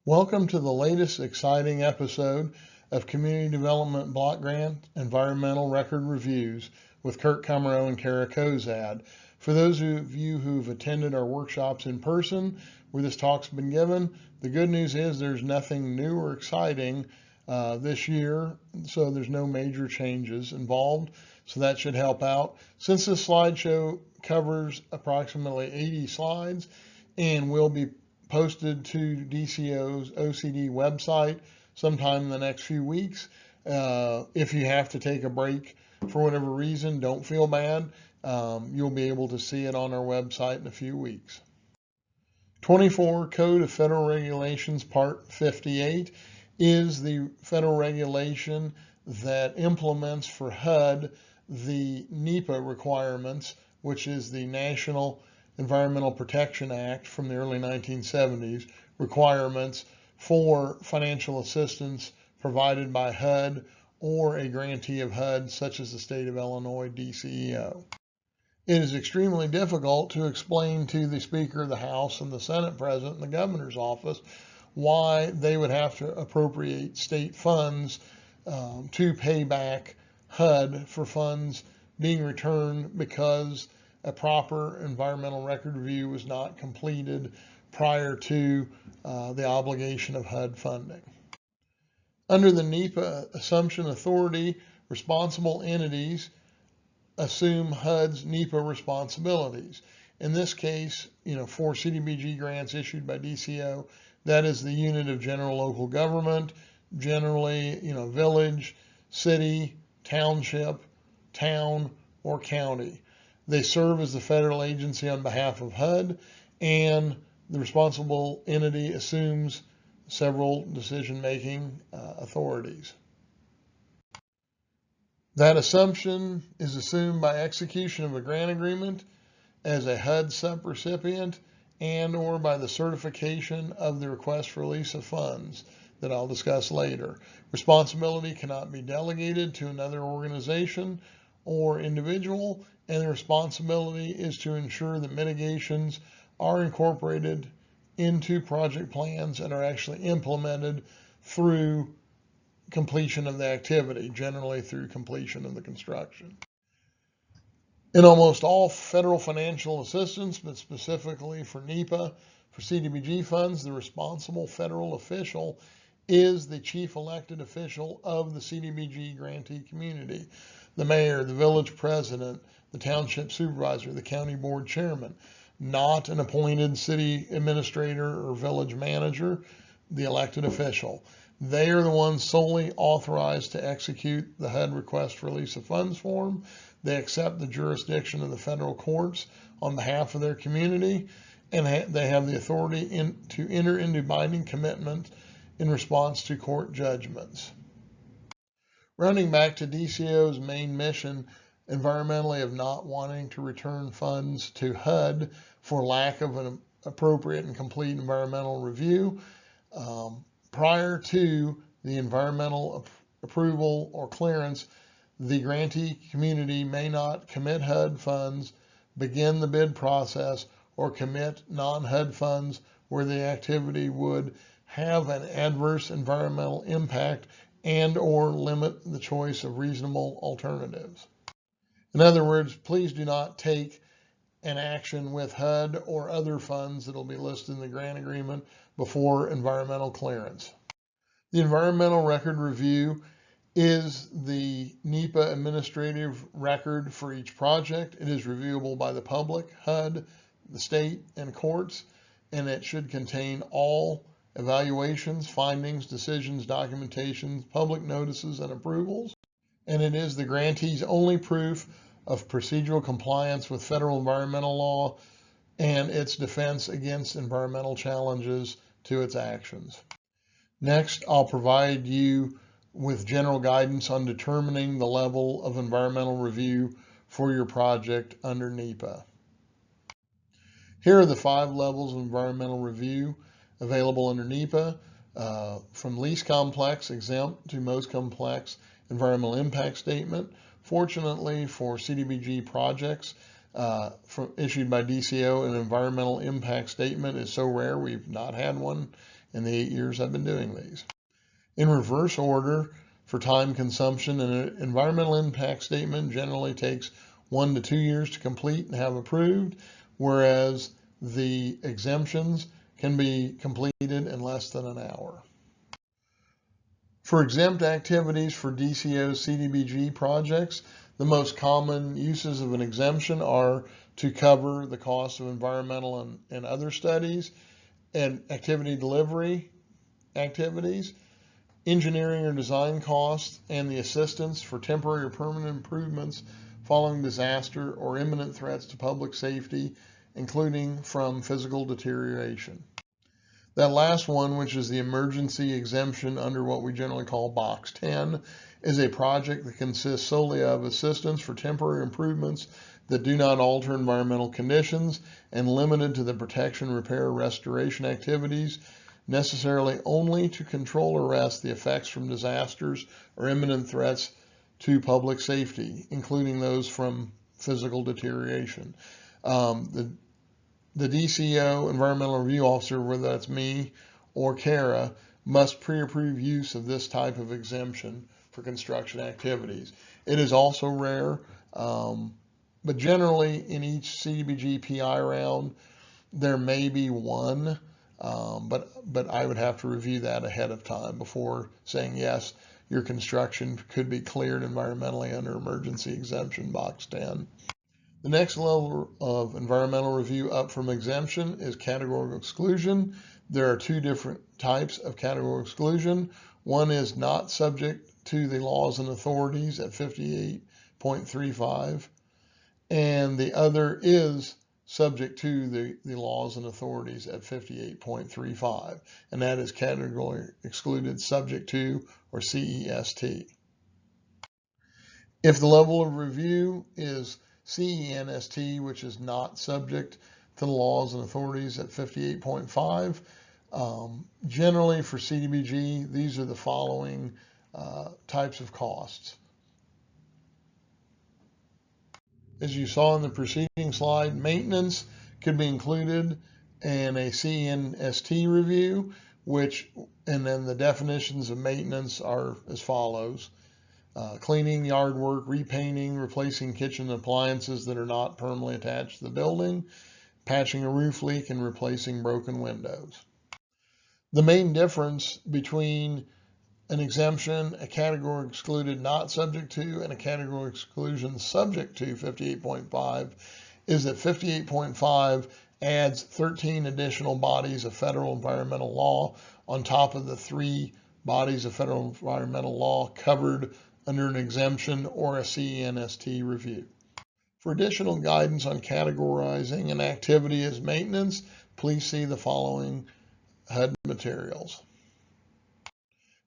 Welcome to the latest exciting episode of Community Development Block Grant Environmental Record Reviews with Kirk, Kumerow, and Kozad. For those of you who've attended our workshops in person where this talk's been given, the good news is there's nothing new or exciting this year, so there's no major changes involved, so that should help out. Since this slideshow covers approximately 80 slides and will be posted to DCO's OCD website sometime in the next few weeks. If you have to take a break for whatever reason, don't feel bad. You'll be able to see it on our website in a few weeks. 24 Code of Federal Regulations Part 58 is the federal regulation that implements for HUD the NEPA requirements, which is the National Environmental Protection Act from the early 1970s, requirements for financial assistance provided by HUD or a grantee of HUD, such as the state of Illinois DCEO. It is extremely difficult to explain to the Speaker of the House and the Senate President and the Governor's office why they would have to appropriate state funds to pay back HUD for funds being returned because a proper environmental record review was not completed prior to the obligation of HUD funding. Under the NEPA assumption authority, responsible entities assume HUD's NEPA responsibilities. In this case, for CDBG grants issued by DCO, that is the unit of general local government, generally, village, city, township, town, or county. They serve as the federal agency on behalf of HUD, and the responsible entity assumes several decision-making authorities. That assumption is assumed by execution of a grant agreement as a HUD subrecipient and or by the certification of the request for release of funds that I'll discuss later. Responsibility cannot be delegated to another organization or individual, and the responsibility is to ensure that mitigations are incorporated into project plans and are actually implemented through completion of the activity, generally through completion of the construction. In almost all federal financial assistance, but specifically for NEPA, for CDBG funds, the responsible federal official is the chief elected official of the CDBG grantee community. The mayor, the village president, the township supervisor, the county board chairman, not an appointed city administrator or village manager, the elected official. They are the ones solely authorized to execute the HUD request for release of funds form. They accept the jurisdiction of the federal courts on behalf of their community, and they have the authority to enter into binding commitment in response to court judgments. Running back to DCO's main mission, environmentally, of not wanting to return funds to HUD for lack of an appropriate and complete environmental review. Prior to the environmental approval or clearance, the grantee community may not commit HUD funds, begin the bid process, or commit non-HUD funds where the activity would have an adverse environmental impact and or limit the choice of reasonable alternatives. In other words, please do not take an action with HUD or other funds that will be listed in the grant agreement before environmental clearance. The environmental record review is the NEPA administrative record for each project. It is reviewable by the public, HUD, the state, and courts, and it should contain all evaluations, findings, decisions, documentations, public notices, and approvals. And it is the grantee's only proof of procedural compliance with federal environmental law and its defense against environmental challenges to its actions. Next, I'll provide you with general guidance on determining the level of environmental review for your project under NEPA. Here are the 5 levels of environmental review available under NEPA, from least complex, exempt, to most complex environmental impact statement. Fortunately for CDBG projects issued by DCO, an environmental impact statement is so rare we've not had one in the 8 years I've been doing these. In reverse order, for time consumption, an environmental impact statement generally takes 1 to 2 years to complete and have approved, whereas the exemptions can be completed in less than an hour. For exempt activities for DCO CDBG projects, the most common uses of an exemption are to cover the cost of environmental and other studies, and activity delivery activities, engineering or design costs, and the assistance for temporary or permanent improvements following disaster or imminent threats to public safety, including from physical deterioration. That last one, which is the emergency exemption under what we generally call Box 10, is a project that consists solely of assistance for temporary improvements that do not alter environmental conditions and limited to the protection, repair, restoration activities necessarily only to control or arrest the effects from disasters or imminent threats to public safety, including those from physical deterioration. The DCO, Environmental Review Officer, whether that's me or Kara, must pre-approve use of this type of exemption for construction activities. It is also rare, but generally in each CDBG PI round, there may be one, but I would have to review that ahead of time before saying yes, your construction could be cleared environmentally under emergency exemption Box 10. The next level of environmental review up from exemption is categorical exclusion. There are two different types of categorical exclusion. One is not subject to the laws and authorities at 58.35, and the other is subject to the laws and authorities at 58.35, and that is categorically excluded subject to, or CEST. If the level of review is CENST, which is not subject to the laws and authorities at 58.5, generally for CDBG, these are the following types of costs. As you saw in the preceding slide, maintenance could be included in a CEST review, and then the definitions of maintenance are as follows. Cleaning, yard work, repainting, replacing kitchen appliances that are not permanently attached to the building, patching a roof leak, and replacing broken windows. The main difference between an exemption, a category excluded not subject to, and a category exclusion subject to 58.5 is that 58.5 adds 13 additional bodies of federal environmental law on top of the 3 bodies of federal environmental law covered under an exemption or a CENST review. For additional guidance on categorizing an activity as maintenance, please see the following HUD materials.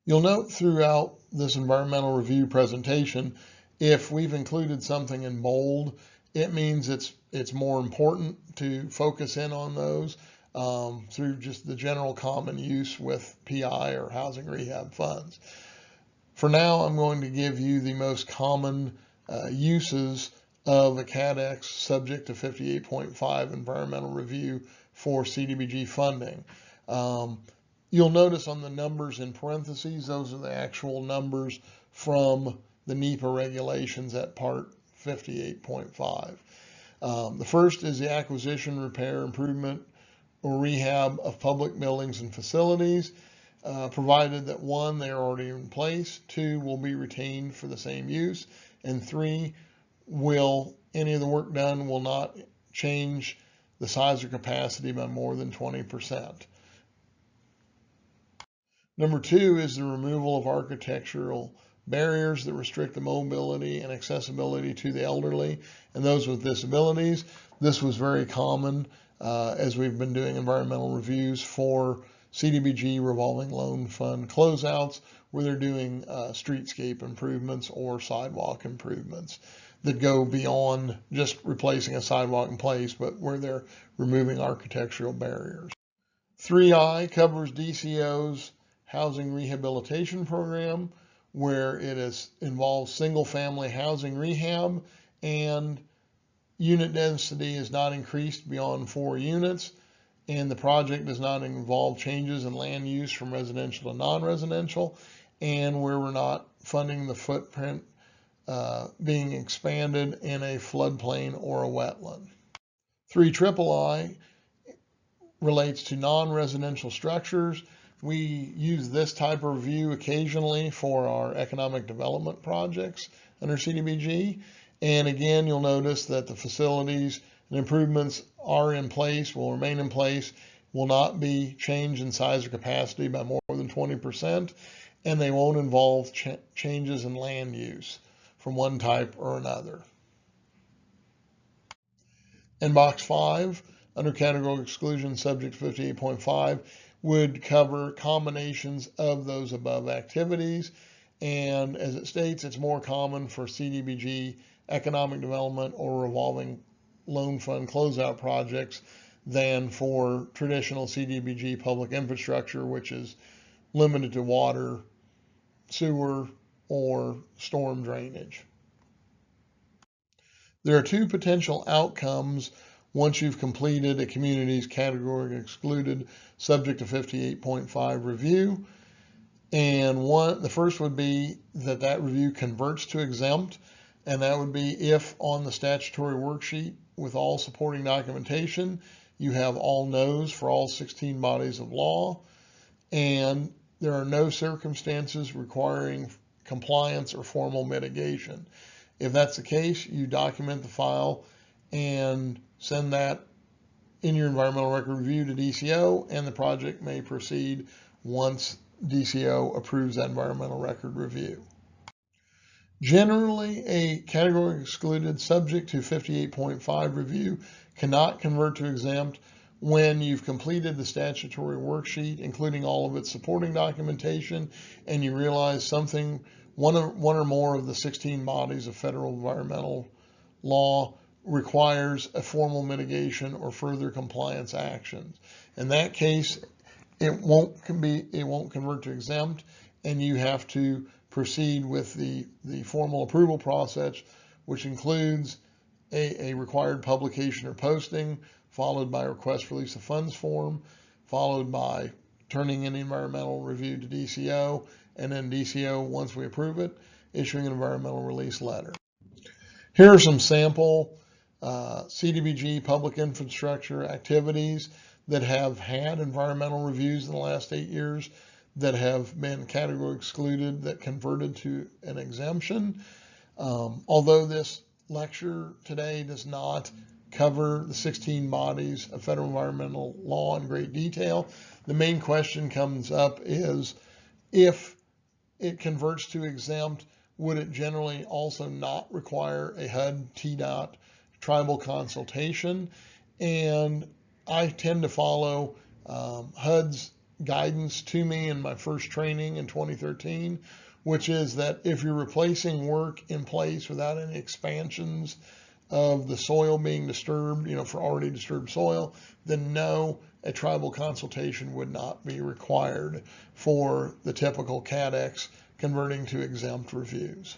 You'll note throughout this environmental review presentation, if we've included something in bold, it means it's more important to focus in on those through just the general common use with PI or housing rehab funds. For now, I'm going to give you the most common uses of a CADEX subject to 58.5 environmental review for CDBG funding. You'll notice on the numbers in parentheses, those are the actual numbers from the NEPA regulations at part 58.5. The first is the acquisition, repair, improvement, or rehab of public buildings and facilities, provided that 1, they are already in place, 2, will be retained for the same use, and 3, any of the work done will not change the size or capacity by more than 20%. Number 2 is the removal of architectural barriers that restrict the mobility and accessibility to the elderly and those with disabilities. This was very common as we've been doing environmental reviews for CDBG revolving loan fund closeouts, where they're doing streetscape improvements or sidewalk improvements that go beyond just replacing a sidewalk in place, but where they're removing architectural barriers. 3I covers DCO's housing rehabilitation program, where it involves single-family housing rehab and unit density is not increased beyond 4 units, and the project does not involve changes in land use from residential to non-residential, and where we're not funding the footprint being expanded in a floodplain or a wetland. 3III relates to non-residential structures. We use this type of review occasionally for our economic development projects under CDBG. And again, you'll notice that the facilities and improvements are in place, will remain in place, will not be changed in size or capacity by more than 20%, and they won't involve changes in land use from one type or another. And box 5, under categorical exclusion subject 58.5, would cover combinations of those above activities. And as it states, it's more common for CDBG economic development or revolving loan fund closeout projects than for traditional CDBG public infrastructure, which is limited to water, sewer, or storm drainage. There are two potential outcomes once you've completed a community's categorically excluded subject to 58.5 review. And the first would be that review converts to exempt, and that would be if on the statutory worksheet with all supporting documentation, you have all no's for all 16 bodies of law, and there are no circumstances requiring compliance or formal mitigation. If that's the case, you document the file and send that in your environmental record review to DCO, and the project may proceed once DCO approves that environmental record review. Generally, a categorically excluded subject to 58.5 review cannot convert to exempt when you've completed the statutory worksheet, including all of its supporting documentation, and you realize one or more of the 16 bodies of federal environmental law requires a formal mitigation or further compliance actions. In that case, it won't convert to exempt, and you have to proceed with the formal approval process, which includes a required publication or posting, followed by a request for release of funds form, followed by turning in the environmental review to DCO, and then DCO, once we approve it, issuing an environmental release letter. Here are some sample CDBG public infrastructure activities that have had environmental reviews in the last 8 years that have been categorically excluded that converted to an exemption. Although this lecture today does not cover the 16 bodies of federal environmental law in great detail, the main question comes up is, if it converts to exempt, would it generally also not require a HUD TDOT tribal consultation? And I tend to follow HUD's guidance to me in my first training in 2013, which is that if you're replacing work in place without any expansions of the soil being disturbed, for already disturbed soil, then no, a tribal consultation would not be required for the typical CADEX converting to exempt reviews.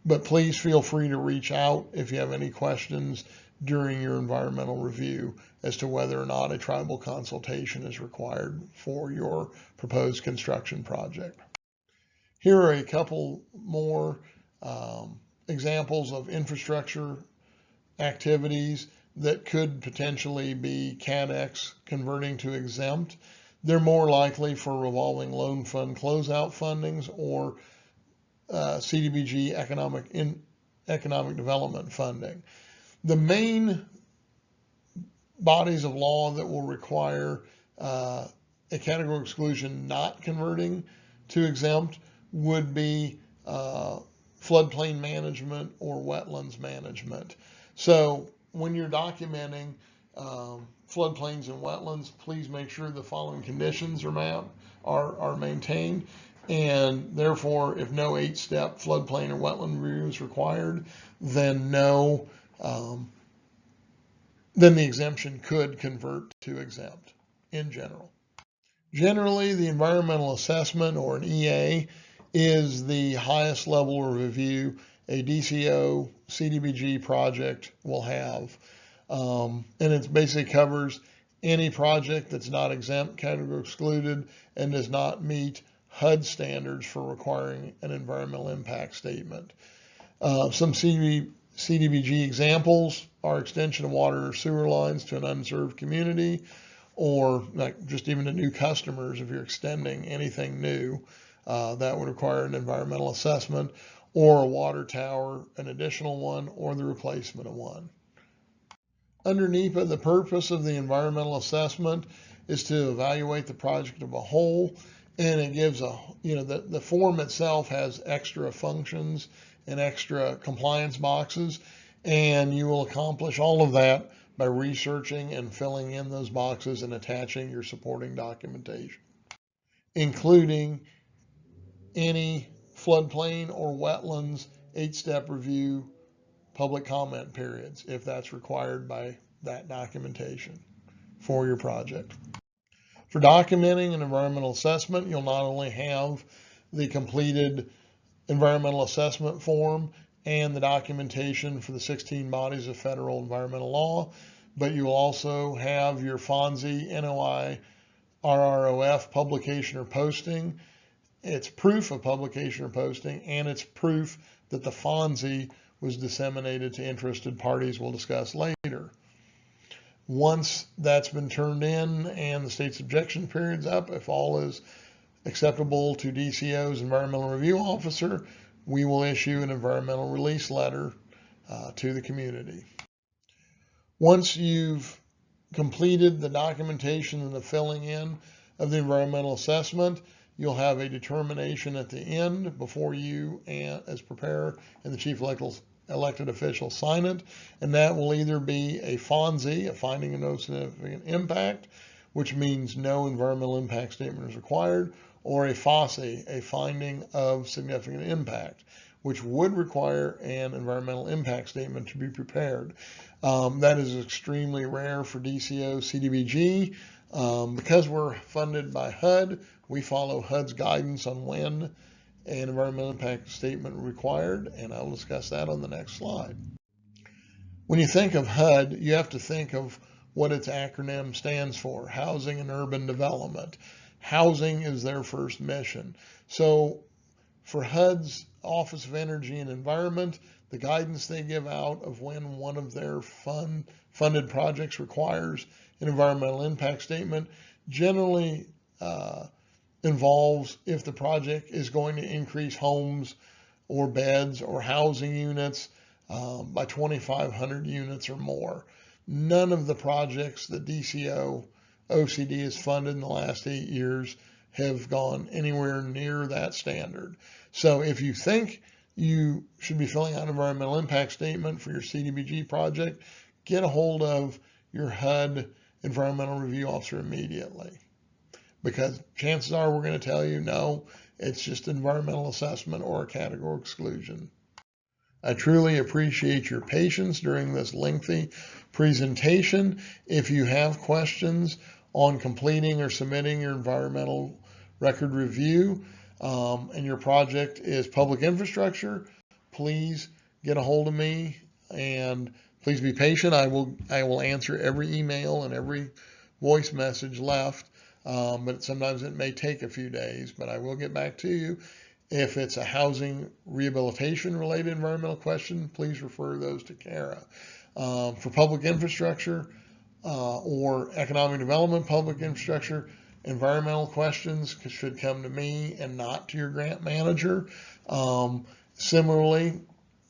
But please feel free to reach out if you have any questions during your environmental review as to whether or not a tribal consultation is required for your proposed construction project. Here are a couple more examples of infrastructure activities that could potentially be CADEX converting to exempt. They're more likely for revolving loan fund closeout fundings or CDBG economic development funding. The main bodies of law that will require a categorical exclusion not converting to exempt would be floodplain management or wetlands management. So when you're documenting floodplains and wetlands, please make sure the following conditions are maintained. And therefore, if no 8-step floodplain or wetland review is required, then then the exemption could convert to exempt in general. Generally, the environmental assessment, or an EA, is the highest level of review a DCO CDBG project will have. And it basically covers any project that's not exempt, category excluded, and does not meet HUD standards for requiring an environmental impact statement. Some CDBG examples are extension of water or sewer lines to an unserved community, or like just even to new customers. If you're extending anything new, that would require an environmental assessment, or a water tower, an additional one, or the replacement of one. Under NEPA, the purpose of the environmental assessment is to evaluate the project of a whole, and it gives the form itself has extra functions and extra compliance boxes, and you will accomplish all of that by researching and filling in those boxes and attaching your supporting documentation, including any floodplain or wetlands 8-step review public comment periods, if that's required by that documentation for your project. For documenting an environmental assessment, you'll not only have the completed environmental assessment form and the documentation for the 16 bodies of federal environmental law, but you will also have your FONSI, NOI, RROF publication or posting. It's proof of publication or posting, and it's proof that the FONSI was disseminated to interested parties we'll discuss later. Once that's been turned in and the state's objection period's up, if all is acceptable to DCO's environmental review officer, we will issue an environmental release letter to the community. Once you've completed the documentation and the filling in of the environmental assessment, you'll have a determination at the end before you as preparer and the chief elected official sign it, and that will either be a FONSI, a finding of no significant impact, which means no environmental impact statement is required, or a FOSSI, a finding of significant impact, which would require an environmental impact statement to be prepared. That is extremely rare for DCO CDBG. Because we're funded by HUD, we follow HUD's guidance on when an environmental impact statement required, and I'll discuss that on the next slide. When you think of HUD, you have to think of what its acronym stands for: Housing and Urban Development. Housing is their first mission. So for HUD's Office of Energy and Environment, the guidance they give out of when one of their funded projects requires an environmental impact statement generally involves if the project is going to increase homes or beds or housing units by 2,500 units or more. None of the projects that DCO OCD has funded in the last 8 years have gone anywhere near that standard. So if you think you should be filling out an environmental impact statement for your CDBG project, get a hold of your HUD environmental review officer immediately, because chances are we're going to tell you no, it's just environmental assessment or a categorical exclusion. I truly appreciate your patience during this lengthy presentation. If you have questions on completing or submitting your environmental record review and your project is public infrastructure, please get a hold of me, and please be patient. I will answer every email and every voice message left, but sometimes it may take a few days, but I will get back to you. If it's a housing rehabilitation related environmental question, please refer those to Kara. For public infrastructure or economic development public infrastructure, environmental questions should come to me and not to your grant manager. Similarly,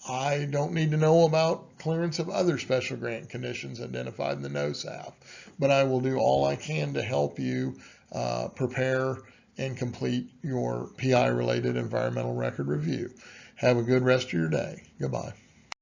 I don't need to know about clearance of other special grant conditions identified in the NOSAF, but I will do all I can to help you prepare and complete your PI-related environmental record review. Have a good rest of your day. Goodbye.